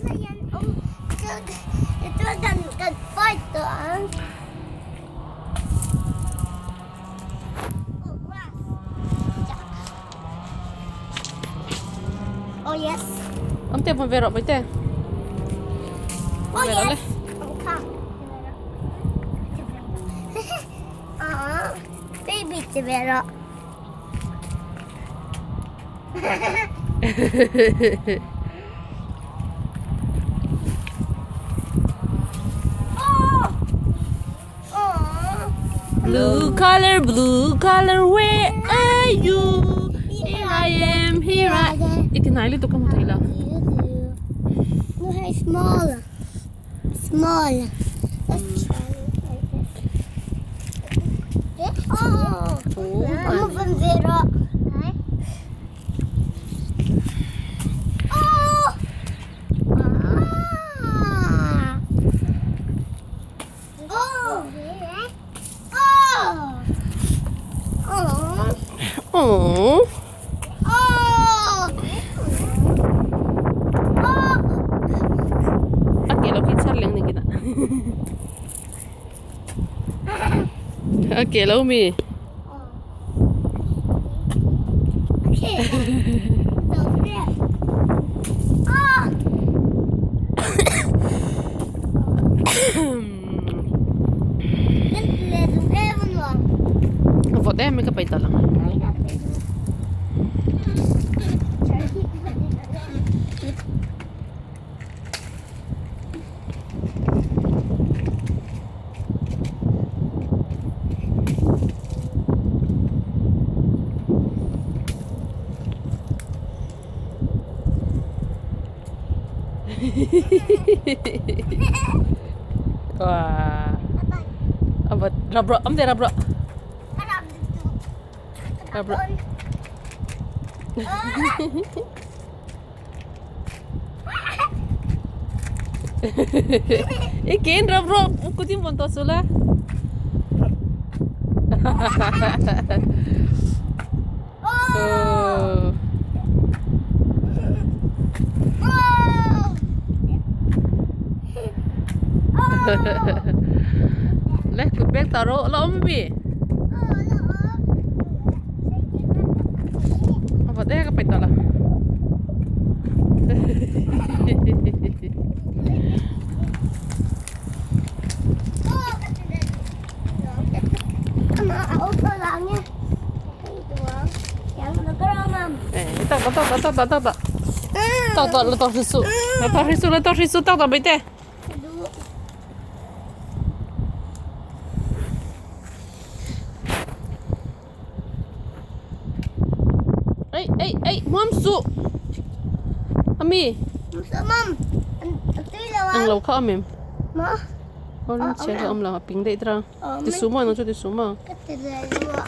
Ayan, ito part to, ah. Oh, grass. Oh, yes. Ante mo Vero, pwede. Oh, Vero yes. le. Okay. Baby Tibero. Oh! Oh! Blue color, where are you? Here I am, here I am. Itinali to ka mo tayo. No, hey, small. Small. Let's try it like this. Oh! Ano ba, Vera? Oh! Ah! Oh! Oh! Oh! Oh. Oh! Oh! Okay, lokit sarling ni kita. Okay, allow me. Okay. So good. Ah! Let's everyone. Apa deh, may kapay lang. Wah. Abot, rabro, am de rabro. Rabro. Ikin rabro, kutin punto sula. Oh. Leh, kupek taro, lo mami. Apa deh kapay tala. Tak. Tak, letak susu. Letak susu, tak, baik. Ay, mom su. Ami, Mom, ang law ka amim. Ma, Orang siya am lang ping dai tra. Ti suma no ti suma. katira dua.